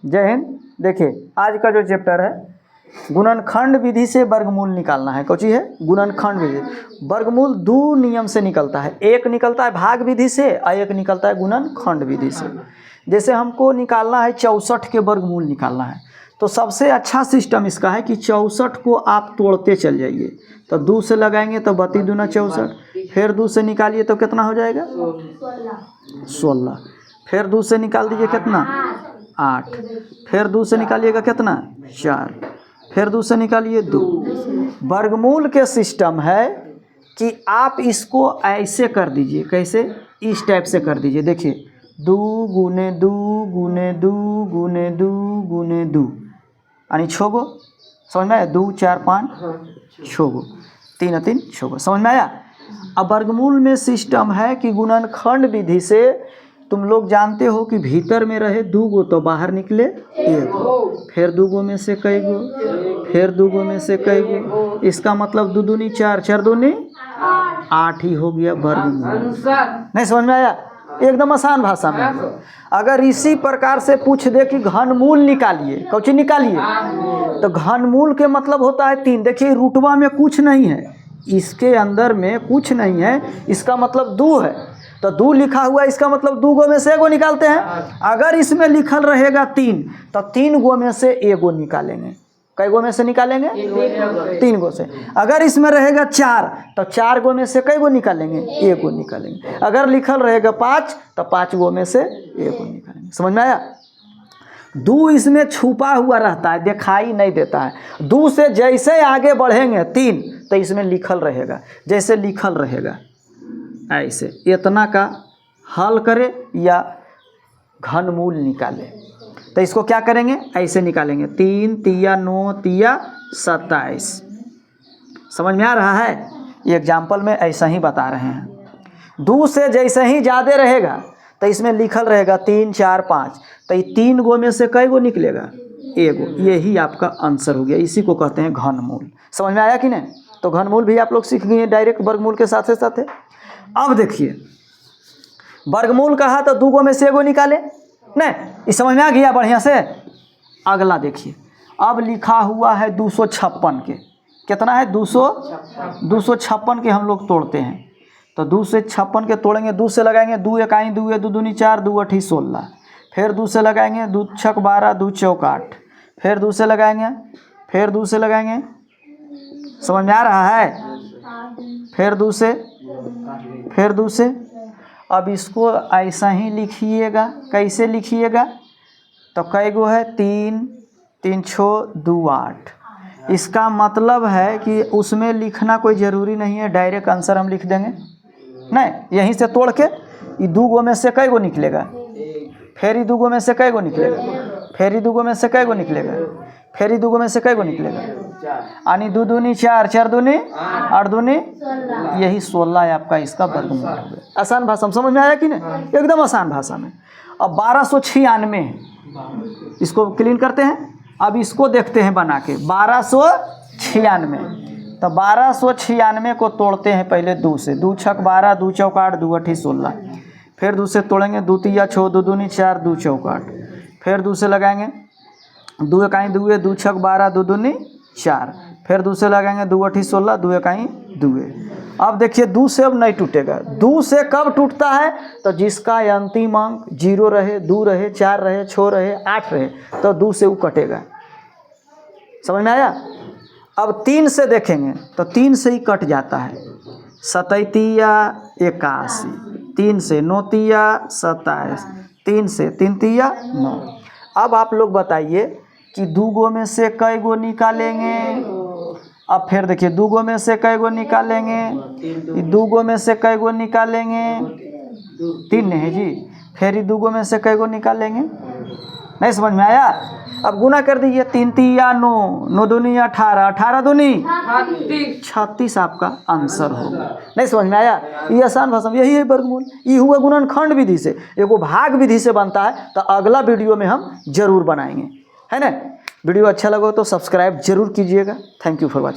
जय हिंद। देखिए आज का जो चैप्टर है गुणनखंड विधि से वर्गमूल निकालना है। कौन सी है? गुणनखंड विधि। वर्गमूल दो नियम से निकलता है, एक निकलता है भाग विधि से और एक निकलता है गुणनखंड विधि से। जैसे हमको निकालना है 64 के वर्गमूल निकालना है, तो सबसे अच्छा सिस्टम इसका है कि 64 को आप तोड़ते चल जाइए। तो 2 से लगाएंगे तो 32 दूना 64, फिर 2 से निकालिए तो कितना हो जाएगा? 16। फिर 2 से निकाल दीजिए कितना? 8। फिर 2 से निकालिएगा कितना? 4। फिर 2 से निकालिए 2। वर्गमूल के सिस्टम है कि आप इसको ऐसे कर दीजिए। कैसे? इस टाइप से कर दीजिए। देखिए 2 गुने 2 गुने 2 गुने 2 गुने 2 यानी 6 गो। समझ में आया? 2 4 5 6 गो, 3 3 6 गो। समझ में आया? अब वर्गमूल में सिस्टम है कि गुणनखंड विधि से तुम लोग जानते हो कि भीतर में रहे 2 गो तो बाहर निकले 1 गो, फिर 2 गो में से कई गो, फिर 2 गो में से कई गो। इसका मतलब 2 दूनी 4, 4 दूनी 8 ही हो गया वर्गमूल। नहीं समझ में आया? एकदम आसान भाषा में। अगर इसी प्रकार से पूछ दे कि घनमूल निकालिए, कौन निकालिए, तो घनमूल के मतलब होता है 3। देखिए रूटवा में कुछ नहीं है, इसके अंदर में कुछ नहीं है, इसका मतलब 2 है। तो 2 लिखा हुआ है, इसका मतलब 2 गो में से 1 गो निकालते हैं। अगर इसमें लिखल रहेगा 3 तो 3 गो में से 1 गो निकालेंगे। कई गो में से निकालेंगे? 3 गो से। अगर इसमें रहेगा 4 तो 4 गो में से कई गो निकालेंगे? 1 गो निकालेंगे। अगर लिखल रहेगा 5 तो 5 गो में से 1 गो निकालेंगे। समझ में आया? 2 इसमें छुपा हुआ रहता है, दिखाई नहीं देता है। 2 से जैसे आगे बढ़ेंगे 3 तो इसमें लिखल रहेगा, जैसे लिखल रहेगा ऐसे। इतना का हल करे या घनमूल निकाले तो इसको क्या करेंगे? ऐसे निकालेंगे। 3 तिया 9 तिया 27। समझ में आ रहा है? ये एग्जाम्पल में ऐसा ही बता रहे हैं। 2 से जैसे ही ज़्यादा रहेगा तो इसमें लिखल रहेगा 3 4 5, तो ये 3 गो में से कई गो निकलेगा? 1 गो। यही आपका आंसर हो गया। इसी को कहते हैं घनमूल। समझ में आया कि नहीं? तो घनमूल भी आप लोग सीख गए डायरेक्ट वर्गमूल के साथ साथ। अब देखिए वर्गमूल कहा तो 2 गो में से 1 गो निकाले। नहीं, इस समझ में आ गया बढ़िया से? अगला देखिए, अब लिखा हुआ है 256 के। कितना है? 256 के हम लोग तोड़ते हैं। तो 256 के तोड़ेंगे। 2 से लगाएंगे 2 1 2 2 दूनी 4 2 8 16। फिर 2 से लगाएंगे 2 6 12 2 4 8। फिर 2 से लगाएंगे, फिर 2 से लगाएंगे। समझ में आ रहा है? फिर 2 से, फिर 2 से। अब इसको ऐसा ही लिखिएगा। कैसे लिखिएगा? तो कई गो है? 3 3 6 2 8। इसका मतलब है कि उसमें लिखना कोई ज़रूरी नहीं है, डायरेक्ट आंसर हम लिख देंगे। नहीं, यहीं से तोड़ के ये 2 गो में से कई गो निकलेगा? फिर 2 गो में से कई गो निकलेगा? फिर 2 गो में से कई गो निकलेगा? फिर 2 गो में से कई गो निकलेगा? यानी 2 दूनी 4 4 दूनी 8 दूनी, यही 16 है आपका इसका वर्गमूल हो गया। आसान भाषा में समझ में आया कि नहीं? एकदम आसान भाषा में। अब 1296 इसको क्लीन करते हैं। अब इसको देखते हैं बना के 1296। तो 1296 को तोड़ते हैं पहले 2 से। 2 6 12 2 4 8 2 8 16। फिर 2 से तोड़ेंगे 2 तिया 6 2 दूनी 4 2 4 8। फिर 2 से लगाएंगे 2 1 2 2 6 12 2 दूनी 4। फिर 2 से लगाएंगे 2 8 16 2 1 2। अब देखिए 2 से अब नहीं टूटेगा। 2 से कब टूटता है? तो जिसका अंतिम अंक 0 रहे, 2 रहे, 4 रहे, 6 रहे, 8 रहे, तो 2 से वो कटेगा। समझ में आया? अब 3 से देखेंगे तो 3 से ही कट जाता है। 27 81। 3 से 9 तिया 27। 3 से 3 तिया 9। अब आप लोग बताइए कि 2 गो में से कई गो निकालेंगे? अब फिर देखिए 2 गो में से कई गो निकालेंगे? 2 गो में से कई गो निकालेंगे? 3 नहीं जी। फिर 2 गो में से कई गो निकालेंगे? नहीं समझ में आया? अब गुना कर दीजिए। 3 तिया 9 9 दूनी 18 18 दूनी 36 आपका आंसर होगा। नहीं समझ में आया? ये आसान भाषा में यही है वर्गमूल। ये हुआ गुणनखंड विधि से। एगो भाग विधि से बनता है, तो अगला वीडियो में हम जरूर बनाएंगे, है ना? वीडियो अच्छा लगा तो सब्सक्राइब जरूर कीजिएगा। Thank you for watching.